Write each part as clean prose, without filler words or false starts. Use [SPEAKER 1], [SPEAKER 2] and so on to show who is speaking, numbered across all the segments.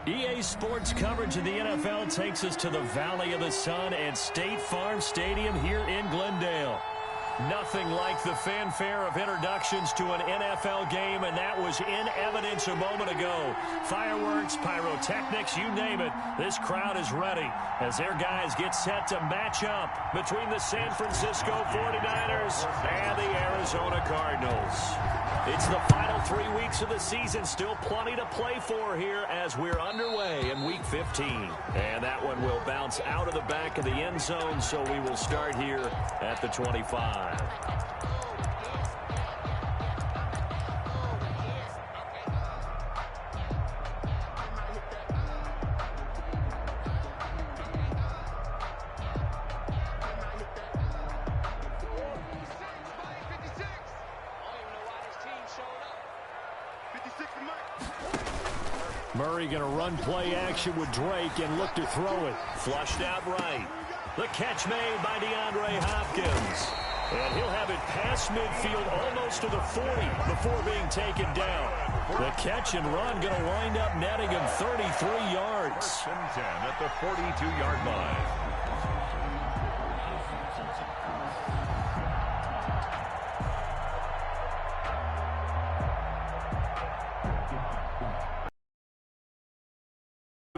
[SPEAKER 1] EA Sports coverage of the NFL takes us to the Valley of the Sun at State Farm Stadium here in Glendale. Nothing like the fanfare of introductions to an NFL game, and that was in evidence a moment ago. Fireworks, pyrotechnics, you name it. This crowd is ready as their guys get set to match up between the San Francisco 49ers and the Arizona Cardinals. It's the final 3 weeks of the season. Still plenty to play for here as we're underway in Week 15. And that one will bounce out of the back of the end zone, so we will start here at the 25. Murray going to run play action with Drake and look to throw it. Flushed out right. The catch made by DeAndre Hopkins. And he'll have it past midfield almost to the 40 before being taken down. The catch and run going to wind up netting him 33 yards.
[SPEAKER 2] 10 at the 42-yard line.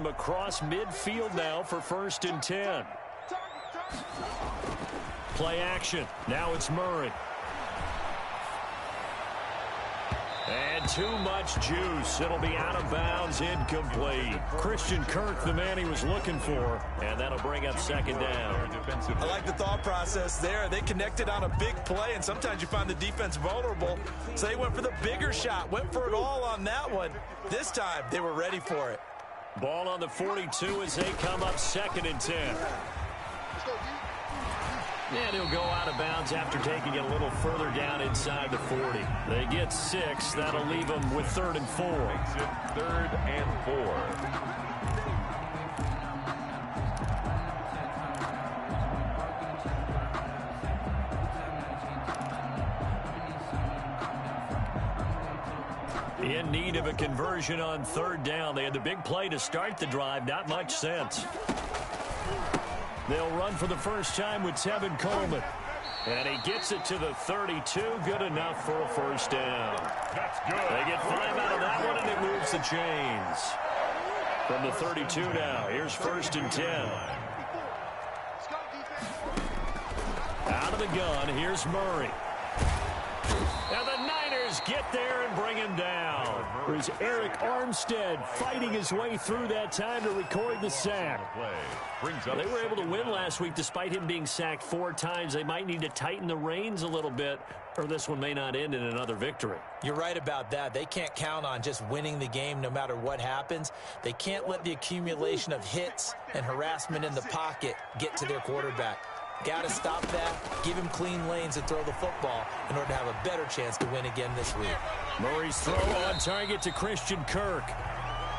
[SPEAKER 1] Across midfield now for 1st and 10. Play action. Now it's Murray. And too much juice. It'll be out of bounds, incomplete. Christian Kirk, the man he was looking for, and that'll bring up 2nd down.
[SPEAKER 3] I like the thought process there. They connected on a big play, and sometimes you find the defense vulnerable. So they went for the bigger shot, went for it all on that one. This time, they were ready for it.
[SPEAKER 1] Ball on the 42 as they come up 2nd and 10. And he'll go out of bounds after taking it a little further down inside the 40. They get 6. That'll leave them with 3rd and 4.
[SPEAKER 2] Makes it 3rd and 4.
[SPEAKER 1] In need of a conversion on 3rd down. They had the big play to start the drive. Not much sense. They'll run for the first time with Tevin Coleman. And he gets it to the 32. Good enough for a 1st down.
[SPEAKER 2] That's good.
[SPEAKER 1] They get 5 out of that one, and it moves the chains. From the 32 now, here's 1st and 10. Out of the gun, here's Murray. Now the Niners get there and bring him down. There's Eric Armstead fighting his way through that time to record the sack. They were able to win last week despite him being sacked 4 times. They might need to tighten the reins a little bit, or this one may not end in another victory.
[SPEAKER 3] You're right about that. They can't count on just winning the game no matter what happens. They can't let the accumulation of hits and harassment in the pocket get to their quarterback. Got to stop that, give him clean lanes and throw the football in order to have a better chance to win again this week.
[SPEAKER 1] Murray's throw on target to Christian Kirk.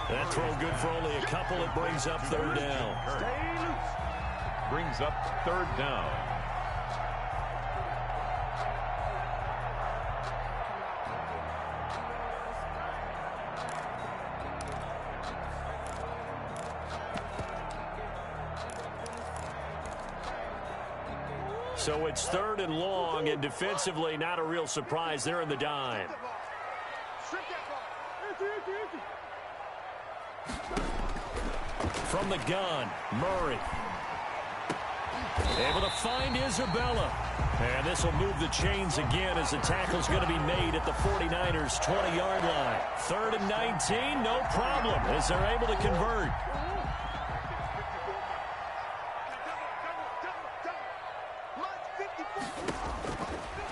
[SPEAKER 1] That throw good for only a couple. It brings up 3rd down.
[SPEAKER 2] Brings up 3rd down.
[SPEAKER 1] So it's 3rd and long, and defensively not a real surprise. They're in the dime. From the gun, Murray. Able to find Isabella. And this will move the chains again as the tackle's going to be made at the 49ers' 20-yard line. 3rd and 19, no problem, as they're able to convert.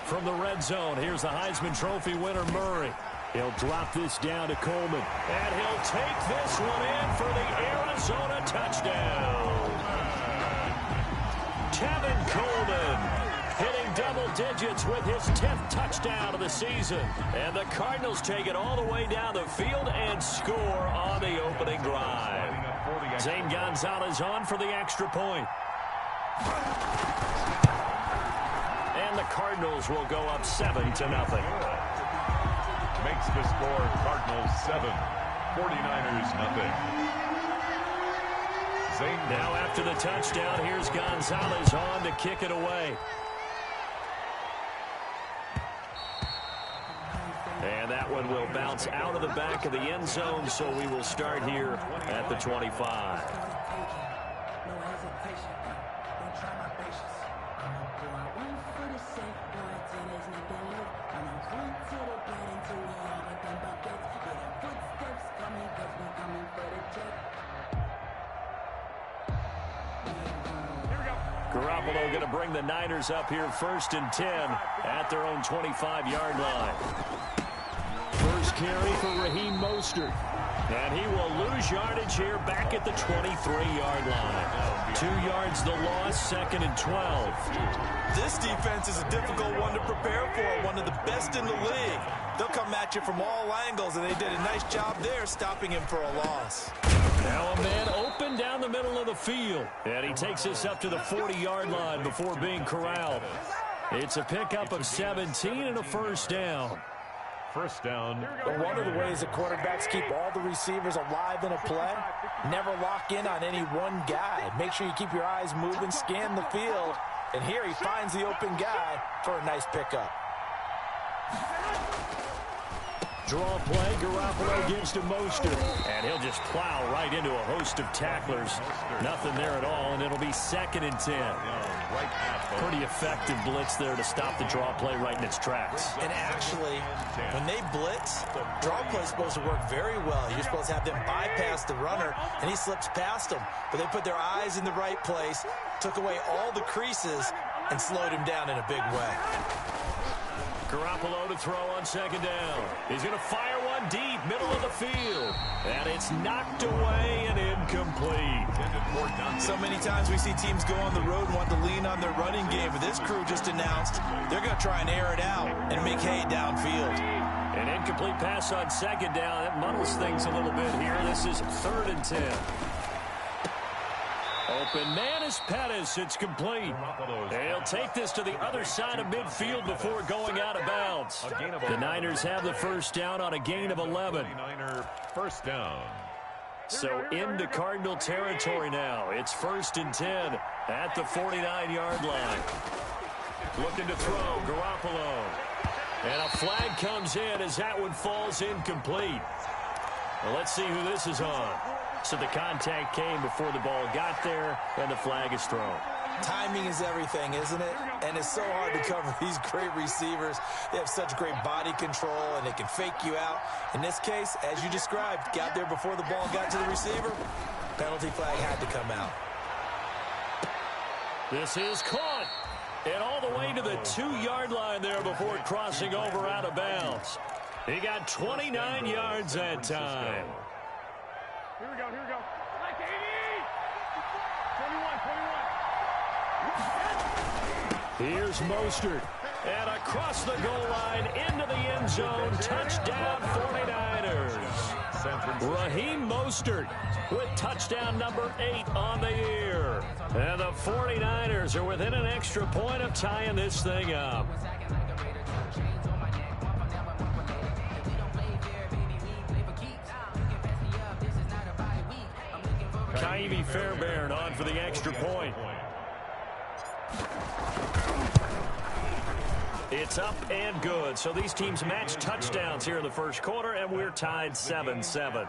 [SPEAKER 1] From the red zone, here's the Heisman Trophy winner, Murray. He'll drop this down to Coleman. And he'll take this one in for the Arizona touchdown. Tevin Coleman hitting double digits with his 10th touchdown of the season. And the Cardinals take it all the way down the field and score on the opening drive. Zane Gonzalez on for the extra point. And the Cardinals will go up 7-0.
[SPEAKER 2] Makes the score Cardinals 7, 49ers nothing. same.
[SPEAKER 1] Now after the touchdown, here's Gonzalez on to kick it away. And that one will bounce out of the back of the end zone, so we will start here at the 25. Garoppolo going to bring the Niners up here 1st and 10 at their own 25-yard line. First carry for Raheem Mostert. And he will lose yardage here back at the 23-yard line. 2 yards the loss, 2nd and 12.
[SPEAKER 3] This defense is a difficult one to prepare for, one of the best in the league. They'll come at you from all angles, and they did a nice job there stopping him for a loss.
[SPEAKER 1] Now a man open down the middle of the field. And he takes us up to the 40-yard line before being corralled. It's a pickup of 17 and a first down.
[SPEAKER 2] First down.
[SPEAKER 3] One of the ways that quarterbacks keep all the receivers alive in a play, never lock in on any one guy. Make sure you keep your eyes moving, scan the field. And here he finds the open guy for a nice pickup.
[SPEAKER 1] Draw play, Garoppolo gives to Mostert. And he'll just plow right into a host of tacklers. Nothing there at all, and it'll be 2nd and 10. Pretty effective blitz there to stop the draw play right in its tracks.
[SPEAKER 3] And actually, when they blitz, draw play is supposed to work very well. You're supposed to have them bypass the runner, and he slips past them. But they put their eyes in the right place, took away all the creases, and slowed him down in a big way.
[SPEAKER 1] Garoppolo to throw on 2nd down. He's going to fire one deep, middle of the field. And it's knocked away and incomplete.
[SPEAKER 3] So many times we see teams go on the road and want to lean on their running game. But this crew just announced they're going to try and air it out and make hay downfield.
[SPEAKER 1] An incomplete pass on 2nd down. That muddles things a little bit here. This is 3rd and 10. Open man is Pettis. It's complete. They'll take this to the other side of midfield before going out of bounds. The Niners have the first down on a gain of 11.
[SPEAKER 2] First down.
[SPEAKER 1] So into Cardinal territory now. It's 1st and 10 at the 49-yard line. Looking to throw, Garoppolo. And a flag comes in as that one falls incomplete. Well, let's see who this is on. So the contact came before the ball got there, and the flag is thrown.
[SPEAKER 3] Timing is everything, isn't it? And it's so hard to cover these great receivers. They have such great body control, and they can fake you out. In this case, as you described, got there before the ball got to the receiver. Penalty flag had to come out.
[SPEAKER 1] This is caught. And all the way to the 2-yard line there before crossing over out of bounds. He got 29 yards that time.
[SPEAKER 4] Here we go, here we go. Like 80! 21.
[SPEAKER 1] Here's Mostert. And across the goal line into the end zone. Touchdown 49ers. Raheem Mostert with touchdown number 8 on the year. And the 49ers are within an extra point of tying this thing up. Ka'imi Fairbairn on for the extra point. It's up and good. So these teams match touchdowns here in the first quarter, and we're tied 7-7.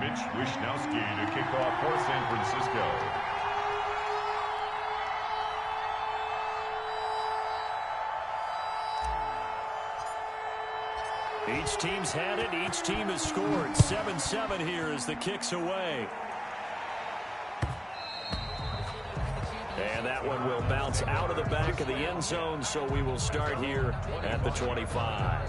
[SPEAKER 2] Mitch Wishnowsky to kick off for San Francisco.
[SPEAKER 1] Each team's had it. Each team has scored. 7-7 here as the kick's away. And that one will bounce out of the back of the end zone, so we will start here at the 25.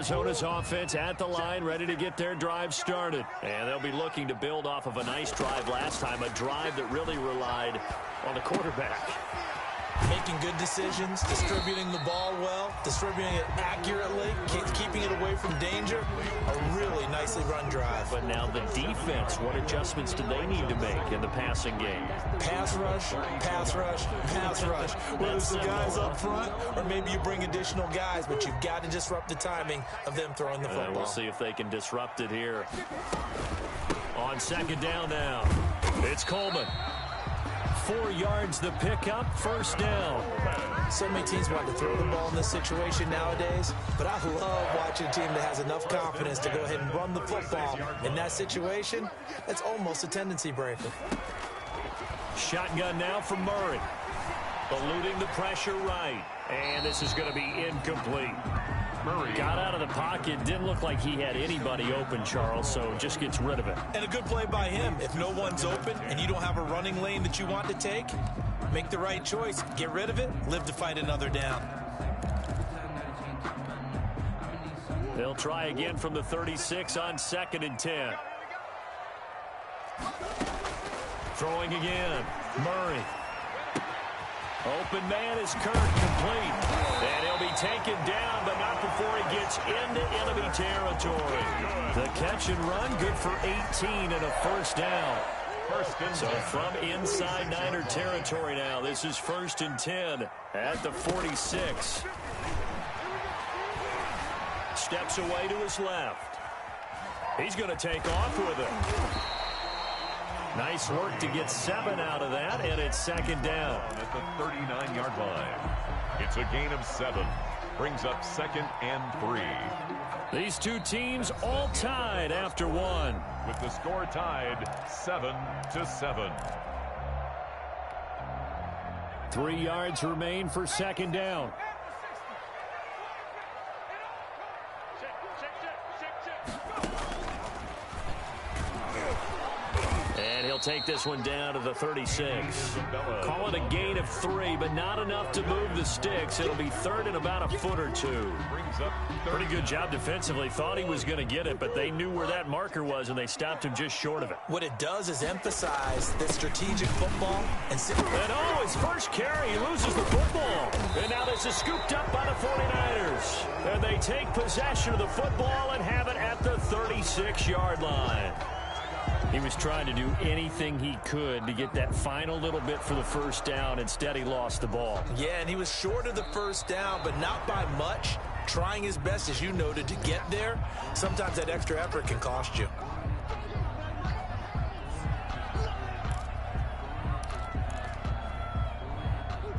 [SPEAKER 1] Arizona's offense at the line, ready to get their drive started. And they'll be looking to build off of a nice drive last time, a drive that really relied on the quarterback.
[SPEAKER 3] Making good decisions, distributing the ball well, distributing it accurately, keeping it away from danger. A really nicely run drive.
[SPEAKER 1] But now the defense, what adjustments do they need to make in the passing game?
[SPEAKER 3] Pass rush, pass rush, pass rush. Whether it's the guys up front or maybe you bring additional guys, but you've got to disrupt the timing of them throwing the football.
[SPEAKER 1] We'll see if they can disrupt it here. On second down now, it's Coleman. 4 yards the pickup, first down.
[SPEAKER 3] So many teams want to throw the ball in this situation nowadays, but I love watching a team that has enough confidence to go ahead and run the football. In that situation, that's almost a tendency breaker.
[SPEAKER 1] Shotgun now from Murray. Eluding the pressure right. And this is going to be incomplete. Murray got out of the pocket. Didn't look like he had anybody open, Charles, so just gets rid of it.
[SPEAKER 3] And a good play by him. If no one's open and you don't have a running lane that you want to take, make the right choice. Get rid of it. Live to fight another down.
[SPEAKER 1] They'll try again from the 36 on 2nd and 10. Throwing again. Murray. Open man is Kirk, complete. And he'll be taken down, but not before he gets into enemy territory. The catch and run, good for 18 and a first down. So from inside Niner territory now, this is 1st and 10 at the 46. Steps away to his left. He's going to take off with it. Nice work to get 7 out of that, and it's 2nd down.
[SPEAKER 2] At the 39-yard line. It's a gain of 7. Brings up 2nd and 3.
[SPEAKER 1] These two teams all tied after 1.
[SPEAKER 2] With the score tied 7-7.
[SPEAKER 1] 3 yards remain for 2nd down. He'll take this one down to the 36. Call it a gain of 3, but not enough to move the sticks. It'll be 3rd and about a foot or 2. Pretty good job defensively. Thought he was going to get it, but they knew where that marker was, and they stopped him just short of it.
[SPEAKER 3] What it does is emphasize the strategic football. And
[SPEAKER 1] his first carry, he loses the football. And now this is scooped up by the 49ers. And they take possession of the football and have it at the 36-yard line. He was trying to do anything he could to get that final little bit for the first down. Instead, he lost the ball.
[SPEAKER 3] Yeah, and he was short of the first down, but not by much. Trying his best, as you noted, to get there. Sometimes that extra effort can cost you.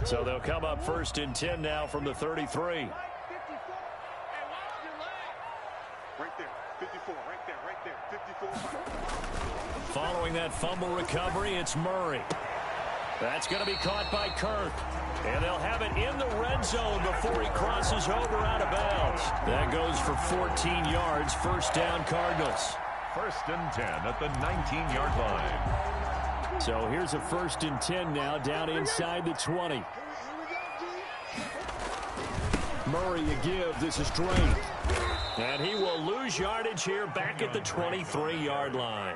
[SPEAKER 1] So they'll come up 1st and 10 now from the 33.
[SPEAKER 4] Right there, 54, right there, 54.
[SPEAKER 1] Following that fumble recovery, it's Murray. That's going to be caught by Kirk. And they'll have it in the red zone before he crosses over out of bounds. That goes for 14 yards, first down Cardinals.
[SPEAKER 2] 1st and 10 at the 19-yard line.
[SPEAKER 1] So here's a 1st and 10 now down inside the 20. Murray a give. This is Drake. And he will lose yardage here back at the 23-yard line.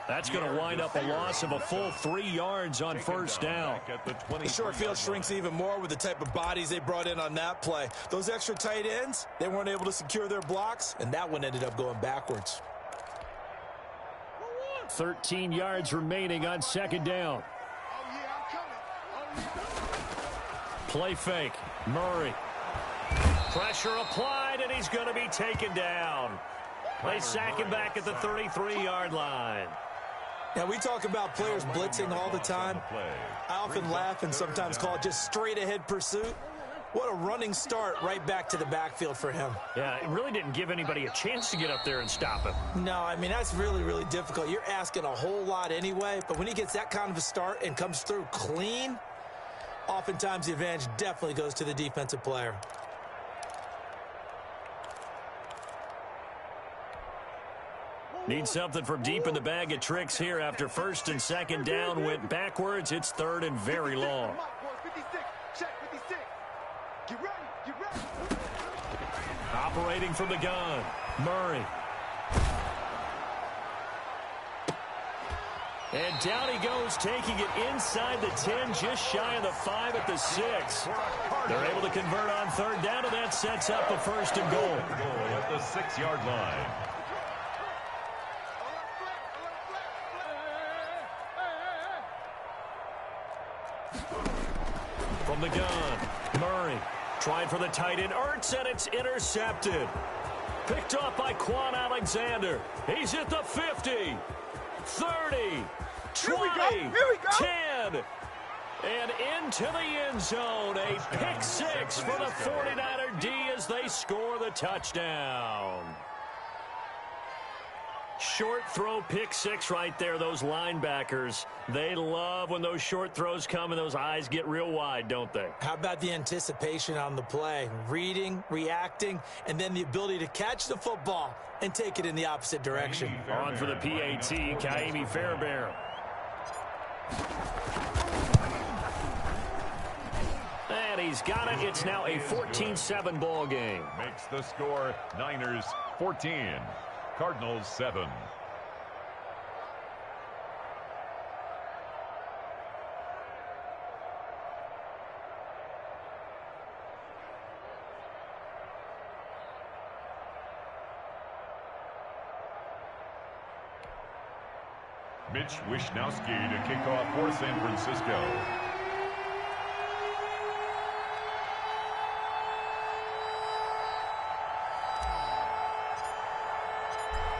[SPEAKER 1] That's going to wind up a loss of a full 3 yards on first down.
[SPEAKER 3] The short field shrinks even more with the type of bodies they brought in on that play. Those extra tight ends, they weren't able to secure their blocks, and that one ended up going backwards.
[SPEAKER 1] 13 yards remaining on second down. Play fake. Murray. Pressure applied, and he's going to be taken down. They sack him back at the 33-yard line.
[SPEAKER 3] Now, we talk about players blitzing all the time. I often laugh and sometimes call it just straight-ahead pursuit. What a running start right back to the backfield for him.
[SPEAKER 1] Yeah, it really didn't give anybody a chance to get up there and stop him.
[SPEAKER 3] No, I mean, that's really, really difficult. You're asking a whole lot anyway, but when he gets that kind of a start and comes through clean, oftentimes the advantage definitely goes to the defensive player.
[SPEAKER 1] Need something from deep in the bag of tricks here after first and second down went backwards. It's third and very long. Operating from the gun, Murray. And down he goes, taking it inside the 10, just shy of the 5 at the 6. They're able to convert on third down, and that sets up a 1st and goal.
[SPEAKER 2] At the 6-yard line.
[SPEAKER 1] From the gun, Murray. Trying for the tight end, Ertz, and it's intercepted. Picked off by Quan Alexander. He's at the 50, 30, 20, 10, and into the end zone. A pick 6 for the 49er D as they score the touchdown. Short throw, pick 6 right there. Those linebackers, they love when those short throws come and those eyes get real wide, don't they?
[SPEAKER 3] How about the anticipation on the play? Reading, reacting, and then the ability to catch the football and take it in the opposite direction.
[SPEAKER 1] On for the PAT, Kaimi Fairbairn. And he's got it. It's now a 14-7 ball game.
[SPEAKER 2] Makes the score Niners 14. Cardinals 7. Mitch Wishnowsky to kick off for San Francisco.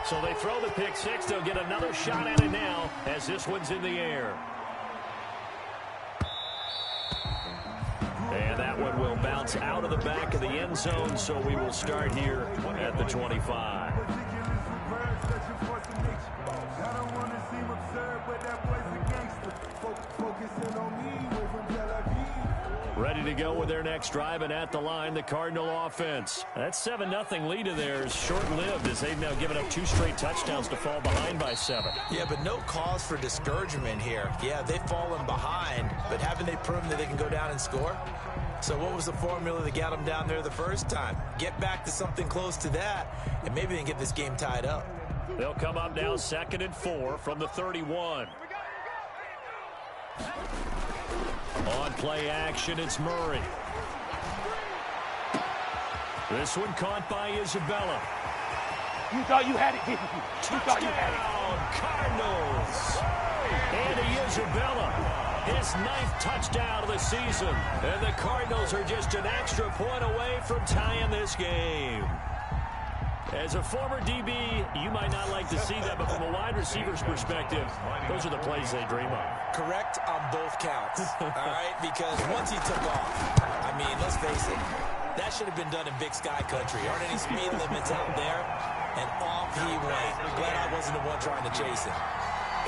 [SPEAKER 1] So they throw the pick 6. They'll get another shot at it now as this one's in the air. And that one will bounce out of the back of the end zone, so we will start here at the 25. Ready to go with their next drive, and at the line, the Cardinal offense. That 7-0 lead of theirs short-lived as they've now given up 2 straight touchdowns to fall behind by 7.
[SPEAKER 3] Yeah, but no cause for discouragement here. Yeah, they've fallen behind, but haven't they proven that they can go down and score? So what was the formula that got them down there the first time? Get back to something close to that, and maybe they can get this game tied up.
[SPEAKER 1] They'll come up now 2nd and 4 from the 31. On play action, it's Murray. This one caught by Isabella.
[SPEAKER 5] You thought you had it, didn't you? You thought you had it.
[SPEAKER 1] Cardinals. Andy Isabella, his 9th touchdown of the season. And the Cardinals are just an extra point away from tying this game. As a former DB, you might not like to see that, but from a wide receiver's perspective, those are the plays they dream of.
[SPEAKER 3] Correct on both counts, all right? Because once he took off, I mean, let's face it, that should have been done in Big Sky Country. Aren't any speed limits out there? And off he went. Glad I wasn't the one trying to chase him.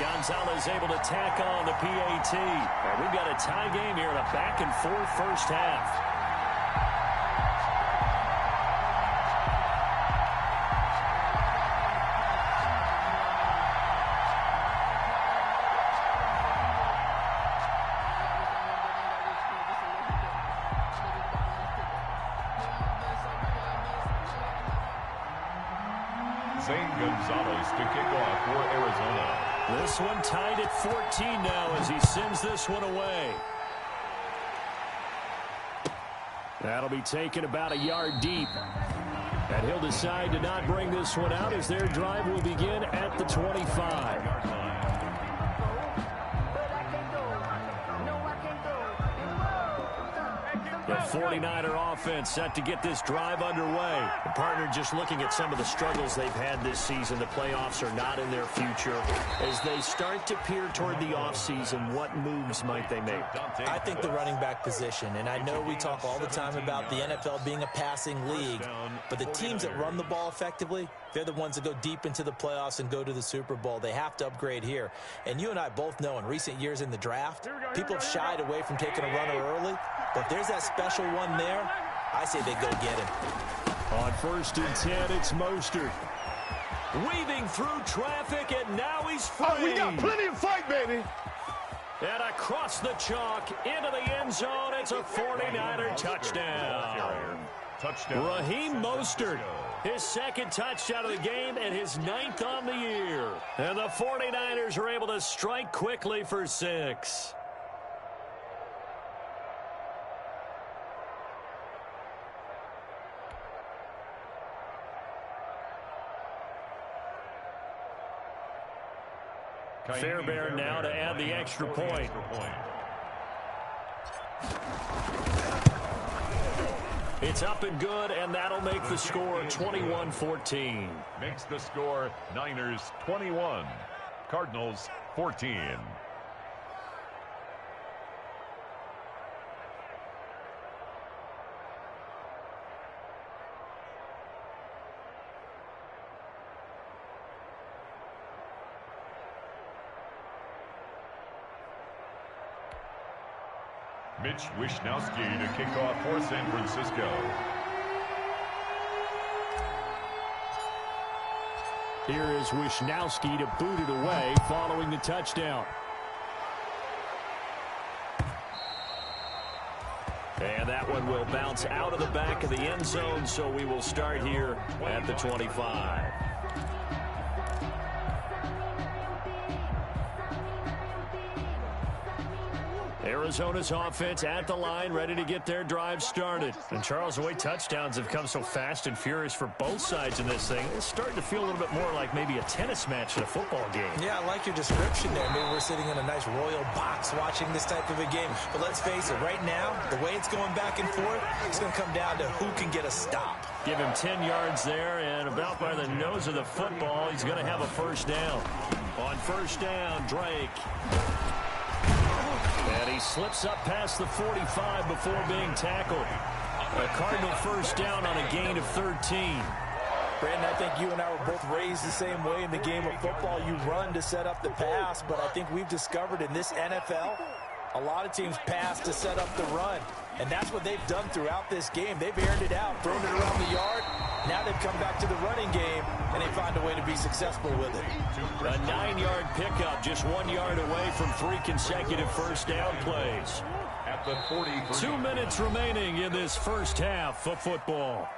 [SPEAKER 1] Gonzalez able to tack on the PAT. And we've got a tie game here in a back-and-forth first half.
[SPEAKER 2] Gonzalez to kick off for Arizona.
[SPEAKER 1] This one tied at 14 now as he sends this one away. That'll be taken about a yard deep. And he'll decide to not bring this one out as their drive will begin at the 25. The 49er offense set to get this drive underway. The partner just looking at some of the struggles they've had this season. The playoffs are not in their future. As they start to peer toward the offseason, what moves might they make?
[SPEAKER 3] I think the running back position, and I know we talk all the time about the NFL being a passing league, but the teams that run the ball effectively, they're the ones that go deep into the playoffs and go to the Super Bowl. They have to upgrade here. And you and I both know in recent years in the draft, people have shied away from taking a runner early, but if there's that special one there, I say they go get him.
[SPEAKER 1] On 1st and 10, it's Mostert. Weaving through traffic, and now he's free.
[SPEAKER 5] Oh, we got plenty of fight, baby.
[SPEAKER 1] And across the chalk, into the end zone, it's a 49er touchdown. Raheem Mostert His second touchdown of the game and his 9th on the year. And the 49ers are able to strike quickly for 6. Fairbairn now to add the extra point. It's up and good, and that'll make the score 21-14.
[SPEAKER 2] Makes the score Niners 21, Cardinals 14. Mitch Wishnowsky to kick off for San Francisco.
[SPEAKER 1] Here is Wishnowsky to boot it away following the touchdown. And that one will bounce out of the back of the end zone, so we will start here at the 25. Arizona's offense at the line, ready to get their drive started. And Charles, the way touchdowns have come so fast and furious for both sides in this thing, it's starting to feel a little bit more like maybe a tennis match in a football game.
[SPEAKER 3] Yeah, I like your description there. Maybe we're sitting in a nice royal box watching this type of a game. But let's face it, right now, the way it's going back and forth, it's going to come down to who can get a stop. Give him 10 yards there, and about by the nose of the football, he's going to have a first down. On first down, Drake. And he slips up past the 45 before being tackled. A Cardinal first down on a gain of 13.
[SPEAKER 6] Brandon, I think you and I were both raised the same way in the game of football. You run to set up the pass, but I think we've discovered in this NFL, a lot of teams pass to set up the run. And that's what they've done throughout this game. They've aired it out, thrown it around the yard. Now they've come back to the running game, and they find a way to be successful with it.
[SPEAKER 1] A 9-yard pickup, just 1 yard away from 3 consecutive first down plays.
[SPEAKER 2] At the 43.
[SPEAKER 1] 2 minutes remaining in this first half of football.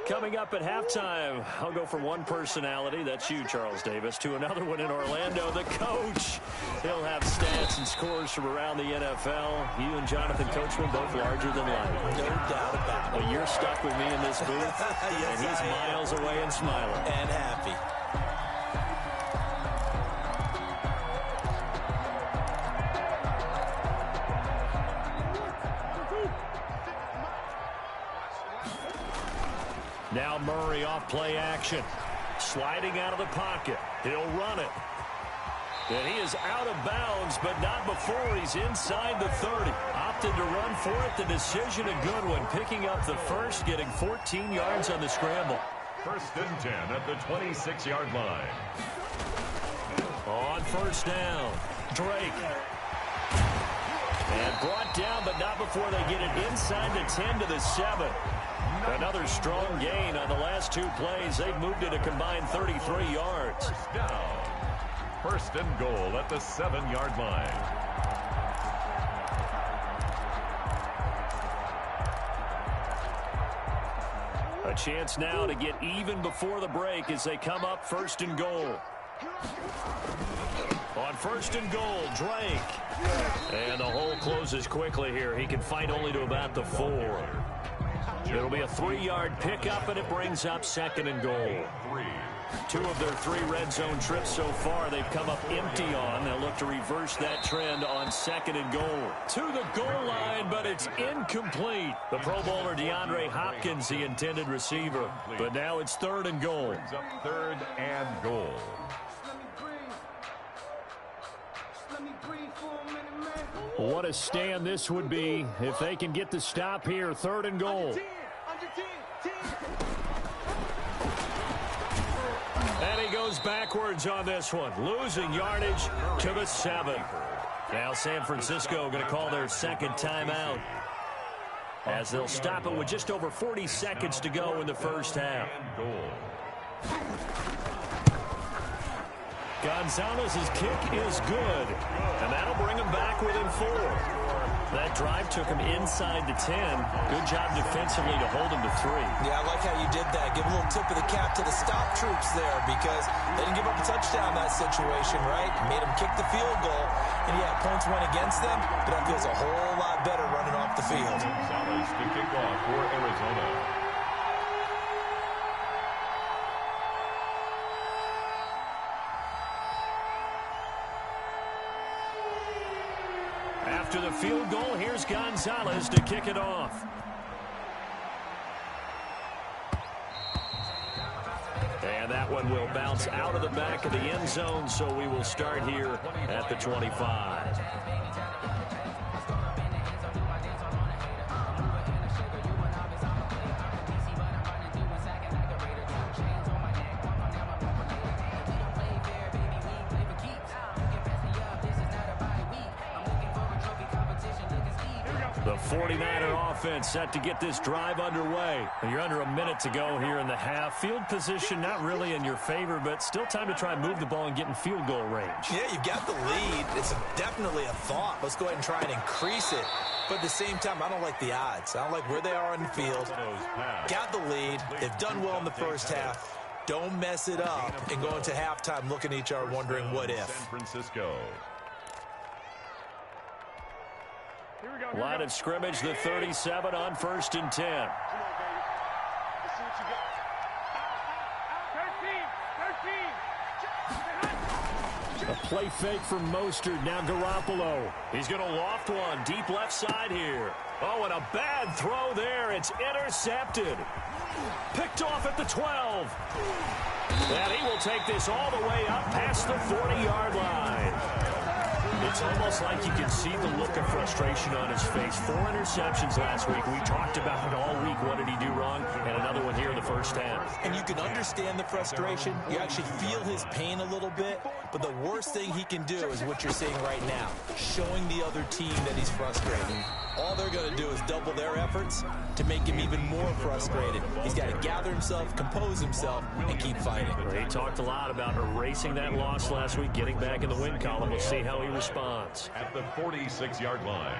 [SPEAKER 1] Coming up at halftime, I'll go from one personality, that's you, Charles Davis, to another one in Orlando, the coach. He'll have stats and scores from around the NFL. You and Jonathan Coachman, both larger than life.
[SPEAKER 3] No doubt about it.
[SPEAKER 1] But you're stuck with me in this booth,
[SPEAKER 3] Yes,
[SPEAKER 1] and he's miles away and smiling.
[SPEAKER 3] And happy.
[SPEAKER 1] Now Murray off play action. Sliding out of the pocket. He'll run it. And he is out of bounds, but not before he's inside the 30. Opted to run for it. The decision a good one. Picking up the first, getting 14 yards on the scramble.
[SPEAKER 2] First and 10 at the 26-yard line.
[SPEAKER 1] On first down, Drake. And brought down, but not before they get it inside the 10 to the 7. Another strong gain on the last 2 plays. They've moved it a combined 33 yards.
[SPEAKER 2] First down. First and goal at the 7-yard line.
[SPEAKER 1] A chance now to get even before the break as they come up first and goal. On first and goal, Drake. And the hole closes quickly here. He can fight only to about the 4. It'll be a 3-yard pickup, and it brings up second and goal. 2 of their 3 red zone trips so far they've come up empty on. They'll look to reverse that trend on second and goal. To the goal line, but it's incomplete. The Pro Bowler DeAndre Hopkins, the intended receiver. But now it's third and goal.
[SPEAKER 2] Brings up third and goal.
[SPEAKER 1] What a stand this would be if they can get the stop here. Third and goal. And he goes backwards on this one, losing yardage to the 7. Now San Francisco going to call their second timeout as they'll stop it with just over 40 seconds to go in the first half. Gonzalez's kick is good, and that'll bring him back within 4. That drive took him inside the 10. Good job defensively to hold him to 3.
[SPEAKER 3] Yeah, I like how you did that. Give a little tip of the cap to the stop troops there because they didn't give up a touchdown in that situation, right? Made them kick the field goal, and yeah, points went against them, but that feels a whole lot better running off the field.
[SPEAKER 2] Gonzalez to kick off for Arizona.
[SPEAKER 1] After the field goal, here's Gonzalez to kick it off. And that one will bounce out of the back of the end zone, so we will start here at the 25. The 49er offense set to get this drive underway. You're under a minute to go here in the half. Field position not really in your favor, but still time to try and move the ball and get in field goal range.
[SPEAKER 3] Yeah, you've got the lead. It's definitely a thought. Let's go ahead and try and increase it. But at the same time, I don't like the odds. I don't like where they are on the field. Got the lead. They've done well in the first half. Don't mess it up and go into halftime looking at each other wondering what if.
[SPEAKER 2] San Francisco.
[SPEAKER 1] Line of scrimmage, the 37 on 1st and 10.
[SPEAKER 4] Come on, baby. Let's see what you got. 13.
[SPEAKER 1] A play fake from Mostert. Now Garoppolo. He's going to loft one deep left side here. Oh, and a bad throw there. It's intercepted. Picked off at the 12. And he will take this all the way up past the 40-yard line. It's almost like you can see the look of frustration on his face. 4 interceptions last week. We talked about it all week. What did he do wrong? And another one here in the first half.
[SPEAKER 3] And you can understand the frustration. You actually feel his pain a little bit. But the worst thing he can do is what you're seeing right now, showing the other team that he's frustrated. All they're going to do is double their efforts to make him even more frustrated. He's got to gather himself, compose himself, and keep fighting.
[SPEAKER 1] He talked a lot about erasing that loss last week, getting back in the win column. We'll see how he responds.
[SPEAKER 2] At the 46-yard line.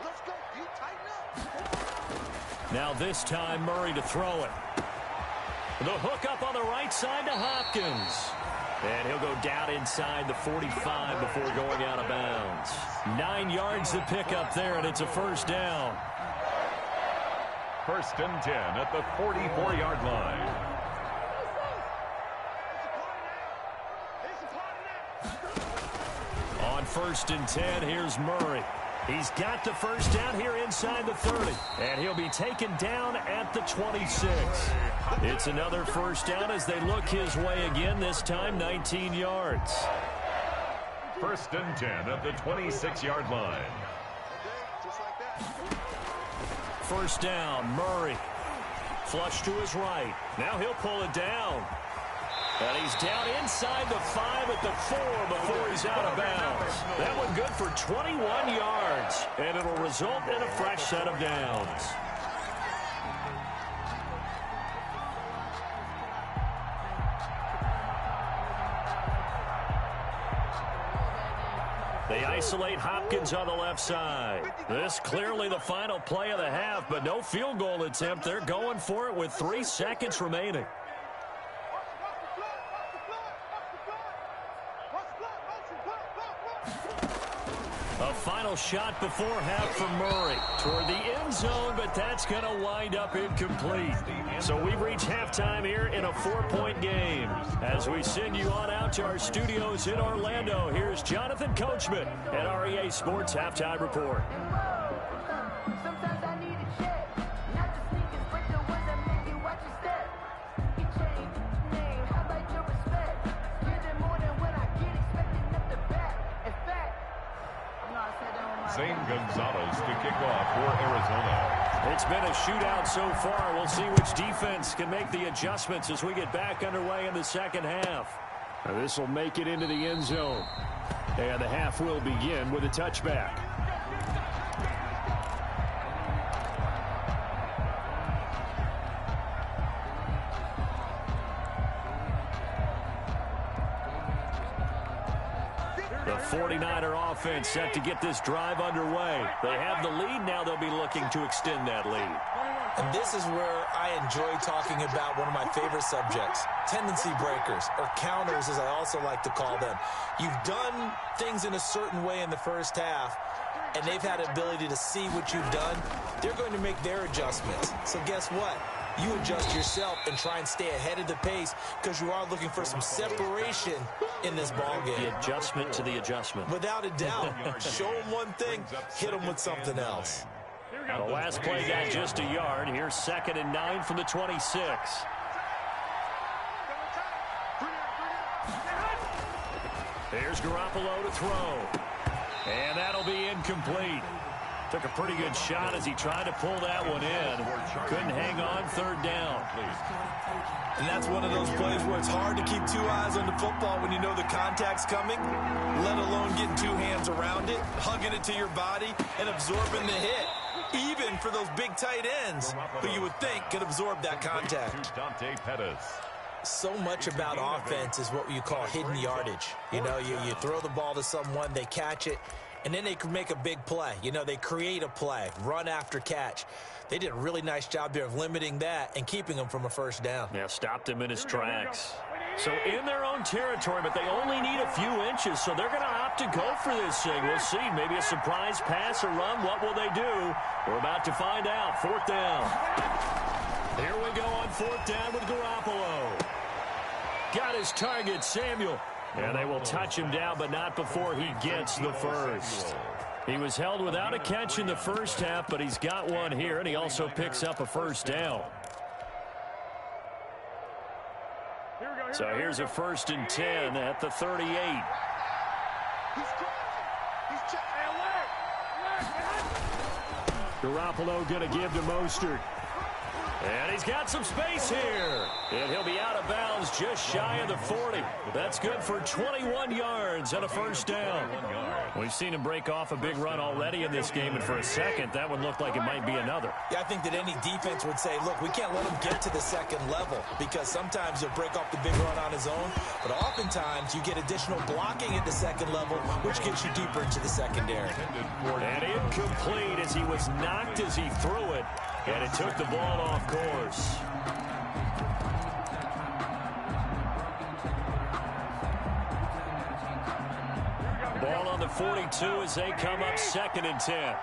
[SPEAKER 4] Let's go. You tighten up.
[SPEAKER 1] Now this time, Murray to throw it. The hook up on the right side to Hopkins. And he'll go down inside the 45 before going out of bounds. 9 yards to pick up there, and it's a first down.
[SPEAKER 2] 1st and 10 at the 44-yard line.
[SPEAKER 1] On 1st and 10, here's Murray. He's got the first down here inside the 30. And he'll be taken down at the 26. It's another first down as they look his way again, this time 19 yards.
[SPEAKER 2] 1st and 10 at the 26-yard line.
[SPEAKER 1] First down, Murray. Flush to his right. Now he'll pull it down. And he's down inside the 5 at the 4 before he's out of bounds. That one good for 21 yards. And it'll result in a fresh set of downs. They isolate Hopkins on the left side. This clearly the final play of the half, but no field goal attempt. They're going for it with 3 seconds remaining. A final shot before half for Murray toward the end zone, but that's going to wind up incomplete. So we've reached halftime here in a 4-point game. As we send you on out to our studios in Orlando, here's Jonathan Coachman at REA Sports Halftime Report.
[SPEAKER 2] Zane Gonzalez to kick off for Arizona.
[SPEAKER 1] It's been a shootout so far. We'll see which defense can make the adjustments as we get back underway in the second half. This will make it into the end zone. And the half will begin with a touchback. The 49er offense set to get this drive underway. They have the lead now. They'll be looking to extend that lead.
[SPEAKER 3] And this is where I enjoy talking about one of my favorite subjects, tendency breakers, or counters as I also like to call them. You've done things in a certain way in the first half, and they've had the ability to see what you've done. They're going to make their adjustments. So guess what? You adjust yourself and try and stay ahead of the pace because you are looking for some separation in this ball game.
[SPEAKER 1] The adjustment to the adjustment.
[SPEAKER 3] Without a doubt. Show them one thing, hit them with something else.
[SPEAKER 1] The last play got just a yard. Here's 2nd and 9 from the 26. Here's Garoppolo to throw. And that'll be incomplete. Took a pretty good shot as he tried to pull that one in. Couldn't hang on, 3rd down.
[SPEAKER 6] And that's one of those plays where it's hard to keep 2 eyes on the football when you know the contact's coming, let alone getting 2 hands around it, hugging it to your body, and absorbing the hit. Even for those big tight ends who you would think could absorb that contact.
[SPEAKER 3] So much about offense is what you call hidden yardage. You know, you throw the ball to someone, they catch it, and then they can make a big play. You know, they create a play, run after catch. They did a really nice job there of limiting that and keeping him from a 1st down.
[SPEAKER 1] Yeah, stopped him in his tracks. So in their own territory, but they only need a few inches, so they're going to opt to go for this thing. We'll see. Maybe a surprise pass or run. What will they do? We're about to find out. 4th down. Here we go on 4th down with Garoppolo. Got his target, Samuel. And they will touch him down, but not before he gets the first. He was held without a catch in the first half, but he's got one here, and he also picks up a 1st down. So here's a 1st and 10 at the 38. Garoppolo going to give to Mostert. And he's got some space here. And he'll be out of bounds just shy of the 40. That's good for 21 yards and a 1st down. We've seen him break off a big run already in this game, and for a second, that one looked like it might be another.
[SPEAKER 3] Yeah, I think that any defense would say, look, we can't let him get to the 2nd level because sometimes he'll break off the big run on his own, but oftentimes you get additional blocking at the 2nd level, which gets you deeper into the secondary.
[SPEAKER 1] And incomplete as he was knocked as he threw it. And it took the ball off course. Ball on the 42 as they come up 2nd and 10.
[SPEAKER 5] 13.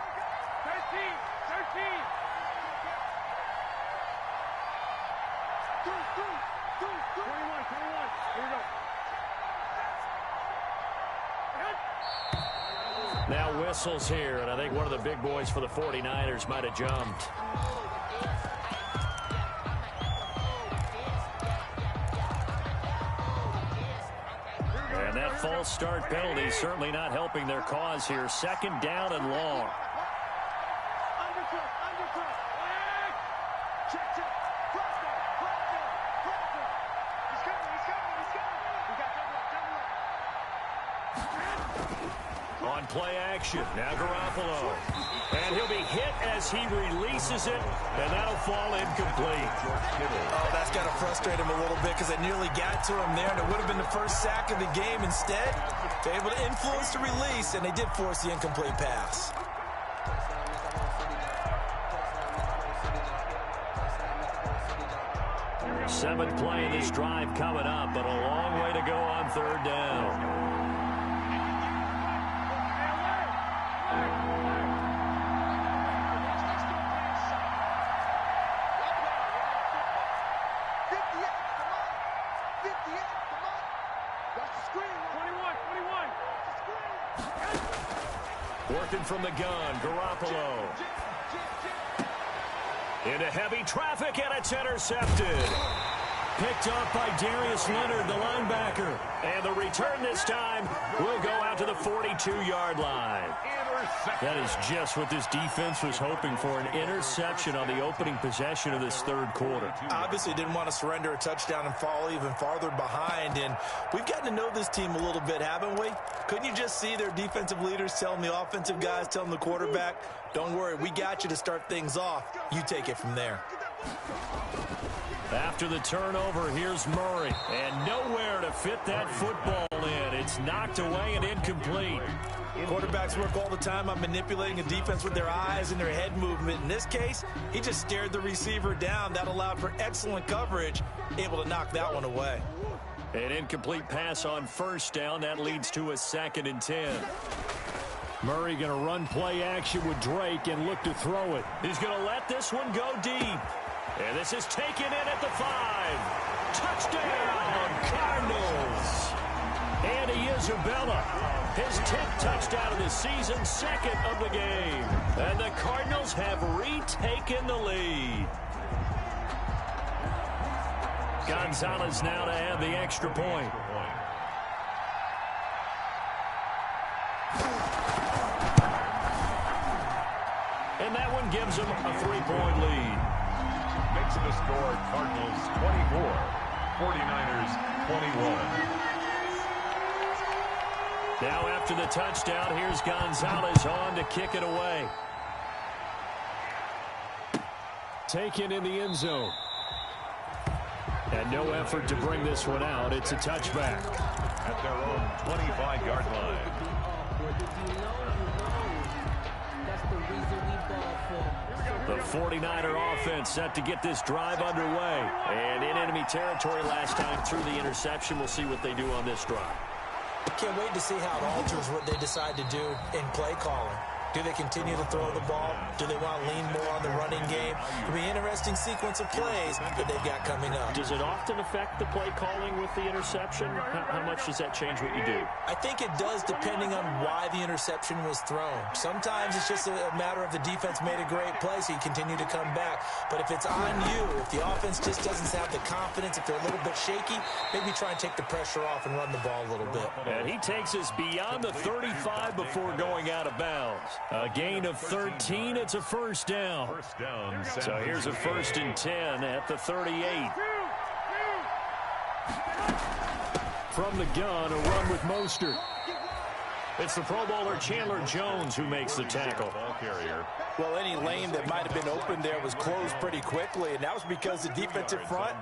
[SPEAKER 1] Now whistles here, and I think one of the big boys for the 49ers might have jumped. And that false start penalty certainly not helping their cause here. 2nd down and long. On play action, now Garoppolo. And he'll be hit as he releases it, and that'll fall incomplete.
[SPEAKER 6] Oh, that's got to frustrate him a little bit because it nearly got to him there, and it would have been the first sack of the game. Instead, they're able to influence the release, and they did force the incomplete pass.
[SPEAKER 1] Seventh play in this drive coming up, but a long way to go on 3rd down. Working from the gun, Garoppolo. Into heavy traffic, and it's intercepted. Picked up by Darius Leonard, the linebacker. And the return this time will go out to the 42-yard line. That is just what this defense was hoping for, an interception on the opening possession of this 3rd quarter.
[SPEAKER 6] Obviously didn't want to surrender a touchdown and fall even farther behind, and we've gotten to know this team a little bit, haven't we? Couldn't you just see their defensive leaders telling the offensive guys, telling the quarterback, don't worry, we got you to start things off. You take it from there.
[SPEAKER 1] After the turnover, here's Murray. And nowhere to fit that football in. It's knocked away and incomplete.
[SPEAKER 6] Quarterbacks work all the time on manipulating a defense with their eyes and their head movement. In this case, he just stared the receiver down. That allowed for excellent coverage, able to knock that one away.
[SPEAKER 1] An incomplete pass on first down. That leads to a 2nd and 10. Murray going to run play action with Drake and look to throw it. He's going to let this one go deep. And this is taken in at the 5. Touchdown, Cardinals. Andy Isabella, his 10th touchdown of the season, 2nd of the game. And the Cardinals have retaken the lead. Gonzalez now to add the extra point. And that one gives them a 3-point lead.
[SPEAKER 2] Makes the score Cardinals 24, 49ers 21.
[SPEAKER 1] Now after the touchdown, here's Gonzalez on to kick it away. Taken in the end zone. And no effort to bring this one out. It's a touchback.
[SPEAKER 2] At their own 25-yard line.
[SPEAKER 1] The 49er offense set to get this drive underway. And in enemy territory last time through the interception. We'll see what they do on this drive.
[SPEAKER 3] Can't wait to see how it alters what they decide to do in play calling. Do they continue to throw the ball? Do they want to lean more on the running game? It'll be an interesting sequence of plays that they've got coming up.
[SPEAKER 1] Does it often affect the play calling with the interception? How much does that change what you do?
[SPEAKER 3] I think it does depending on why the interception was thrown. Sometimes it's just a matter of the defense made a great play, so you continue to come back. But if it's on you, if the offense just doesn't have the confidence, if they're a little bit shaky, maybe try and take the pressure off and run the ball a little bit.
[SPEAKER 1] And he takes us beyond the 35 before going out of bounds. A gain of 13. It's a first down. So here's a 1st and 10 at the 38. From the gun, a run with Mostert. It's the Pro Bowler Chandler Jones who makes the tackle.
[SPEAKER 6] Well, any lane that might have been open there was closed pretty quickly, and that was because the defensive front,